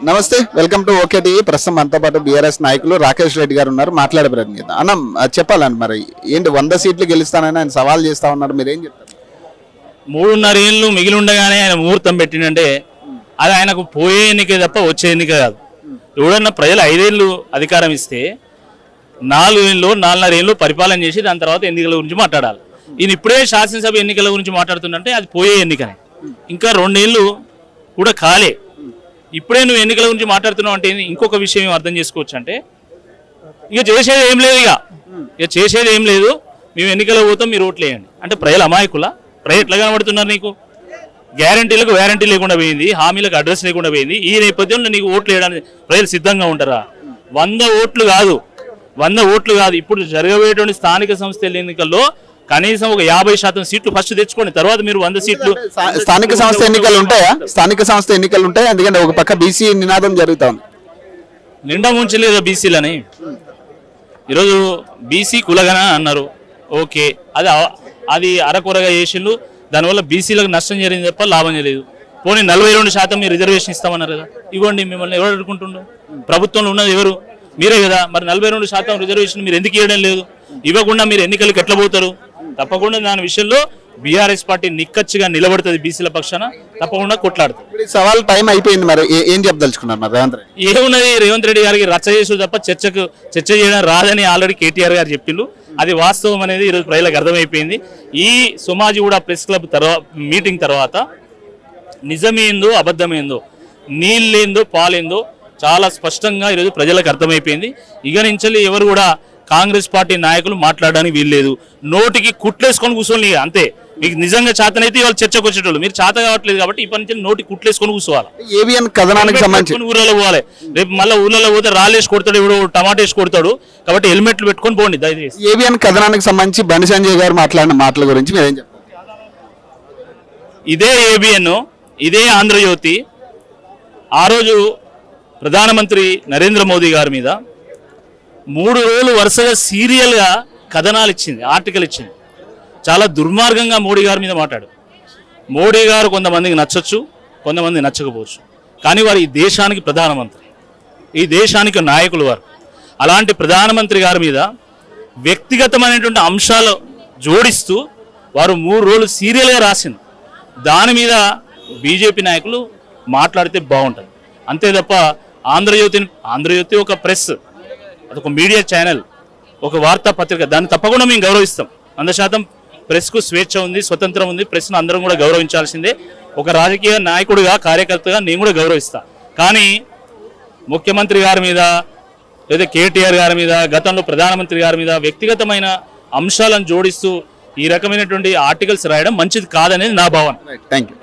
నమస్తే, welcome to okay TV. ప్రస్తుతం మనతో పాటు బీఆర్ఎస్ నాయకులు రాకేష్ రెడ్డి గారు ఉన్నారు. మాట్లాడే ప్రయత్నం చేద్దాం. అన్న చెప్పాలని మరి ఏంటి 100 సీట్లు గెలుస్తానని ఆయన సవాల్ చేస్తా ఉన్నారు, మీరేం చెప్తారు? 3.5 ఏళ్ళు మిగిలి ఉండగానే ఆయన ముహూర్తం పెట్టిందంటే అది ఆయనకు పోయే ఎన్నిక తప్ప వచ్చే ఎన్నిక కాదు. ఎవడన్నా ప్రజలు 5 ఏళ్ళు అధికారం ఇస్తే 4 ఏళ్ళు 4.5 ఏళ్ళు పరిపాలన చేసి దాని తర్వాత ఎన్నికల గురించి మాట్లాడాలి. ఈయన ఇప్పుడే శాసనసభ ఎన్నికల గురించి మాట్లాడుతుందంటే అది పోయే ఎన్నికనే. ఇంకా 2 ఏళ్ళు కూడా కాలే, ఇప్పుడే నువ్వు ఎన్నికల గురించి మాట్లాడుతున్నావు అంటే ఇంకొక విషయం అర్థం చేసుకోవచ్చు. అంటే ఇక చేసేది ఏం లేదు, ఇక చేసేది ఏం లేదు, మేము ఎన్నికల పోతాం, మీరు ఓట్లు వేయండి అంటే ప్రజలు అమాయకులా? ప్రజలు ఎట్లా కనబడుతున్నారు నీకు? గ్యారంటీలకు వ్యారంటీ లేకుండా పోయింది, హామీలకు అడ్రస్ లేకుండా పోయింది. ఈ నేపథ్యంలో నీకు ఓట్లు వేయడానికి ప్రజలు సిద్ధంగా ఉంటారా? 100 ఓట్లు కాదు, 100 ఓట్లు కాదు, ఇప్పుడు జరగబోయేటువంటి స్థానిక సంస్థల ఎన్నికల్లో కనీసం ఒక 50% సీట్లు ఫస్ట్ తెచ్చుకోండి, తర్వాత మీరు 100 సీట్లు. స్థానిక సంస్థ ఎన్నికలు ఉంటాయా? స్థానిక సంస్థ ఎన్నికలు ఉంటాయి, ఎందుకంటే ఒక పక్క బీసీ నినాదం జరుగుతా ఉంది. నిండా ముంచలేదు బీసీలని. ఈరోజు బీసీ కులగన అన్నారు, ఓకే, అది అరకొరగా చేసిండు, దానివల్ల బీసీలకు నష్టం జరిగింది తప్ప లాభం చేయలేదు. పోనీ 42% మీరు రిజర్వేషన్ ఇస్తామన్నారు కదా, ఇవ్వండి. మిమ్మల్ని ఎవరు అడుగుకుంటుండ్రు? ప్రభుత్వంలో ఉన్నది ఎవరు? మీరే కదా. మరి 42% రిజర్వేషన్ మీరు ఎందుకు ఇవ్వడం లేదు? ఇవ్వకుండా మీరు ఎన్నికలకు ఎట్లా పోతారు? తప్పకుండా దాని విషయంలో బీఆర్ఎస్ పార్టీ నిక్కచ్చిగా నిలబడుతుంది, బీసీల పక్షాన తప్పకుండా కొట్లాడుతుంది. సవాల్ టైం అయిపోయింది, మరి ఏం చెప్పదలుచుకున్నారు మరి రేవంత్ రెడ్డి? ఏమున్నది, రేవంత్ రెడ్డి గారికి రచ్చ చేసుడు తప్ప చర్చ చేయడం రాదని ఆల్రెడీ కేటీఆర్ గారు చెప్పిండు. అది వాస్తవం అనేది ఈరోజు ప్రజలకు అర్థమైపోయింది. ఈ సోమాజిగూడ ప్రెస్ క్లబ్ మీటింగ్ తర్వాత నిజమేందో అబద్ధమేందో, నీళ్ళేందో పాలేందో చాలా స్పష్టంగా ఈరోజు ప్రజలకు అర్థమైపోయింది. ఇక నుంచి ఎవరు కూడా కాంగ్రెస్ పార్టీ నాయకులు మాట్లాడడానికి వీల్లేదు. నోటికి కుట్లేసుకొని కూర్చోని, అంతే. మీకు నిజంగా చేతనైతే ఇవాళ చర్చకు వచ్చేటోళ్ళు, మీరు చేత కావట్లేదు కాబట్టి ఇప్పటి నుంచి నోటికి కుట్లేసుకొని కూర్చోవాలి. ఏబిఎన్ కథనానికి సంబంధించి ఊర్లలో పోవాలి. రేపు మళ్ళీ ఊర్లలో పోతే రాళ్ళేసి కొడతాడు, ఇప్పుడు టమాటా వేసి కొడతాడు, కాబట్టి హెల్మెట్లు పెట్టుకొని పోండి దయచేసి. ఏబిఎన్ కథనానికి సంబంధించి బండి సంజయ్ గారు మాట్లాడిన మాటల గురించి మీరేం చెప్తారు? ఇదే ఏబిఎన్, ఇదే ఆంధ్రజ్యోతి ఆ రోజు ప్రధానమంత్రి నరేంద్ర మోదీ గారి మీద 3 రోజులు వరుసగా సీరియల్గా కథనాలు ఇచ్చింది, ఆర్టికల్ ఇచ్చింది. చాలా దుర్మార్గంగా మోడీ గారి మీద మాట్లాడు. మోడీ గారు కొంతమందికి నచ్చచ్చు, కొంతమంది నచ్చకపోవచ్చు, కానీ వారు ఈ దేశానికి ప్రధానమంత్రి, ఈ దేశానికి నాయకులు వారు. అలాంటి ప్రధానమంత్రి గారి మీద వ్యక్తిగతమైనటువంటి అంశాలు జోడిస్తూ వారు 3 రోజులు సీరియల్గా రాసింది. దాని మీద బీజేపీ నాయకులు మాట్లాడితే బాగుంటుంది, అంతే తప్ప ఆంధ్రజ్యోతి ఒక ప్రెస్, అదొక మీడియా ఛానల్, ఒక వార్తాపత్రిక, దాన్ని తప్పకుండా మేము గౌరవిస్తాం. 100% ప్రెస్కు స్వేచ్ఛ ఉంది, స్వతంత్రం ఉంది, ప్రెస్ను అందరం కూడా గౌరవించాల్సిందే. ఒక రాజకీయ నాయకుడిగా, కార్యకర్తగా నేను కూడా గౌరవిస్తాను. కానీ ముఖ్యమంత్రి గారి మీద లేదా కేటీఆర్ గారి మీద, గతంలో ప్రధానమంత్రి గారి మీద వ్యక్తిగతమైన అంశాలను జోడిస్తూ ఈ రకమైనటువంటి ఆర్టికల్స్ రాయడం మంచిది కాదనేది నా భావన. Thank you.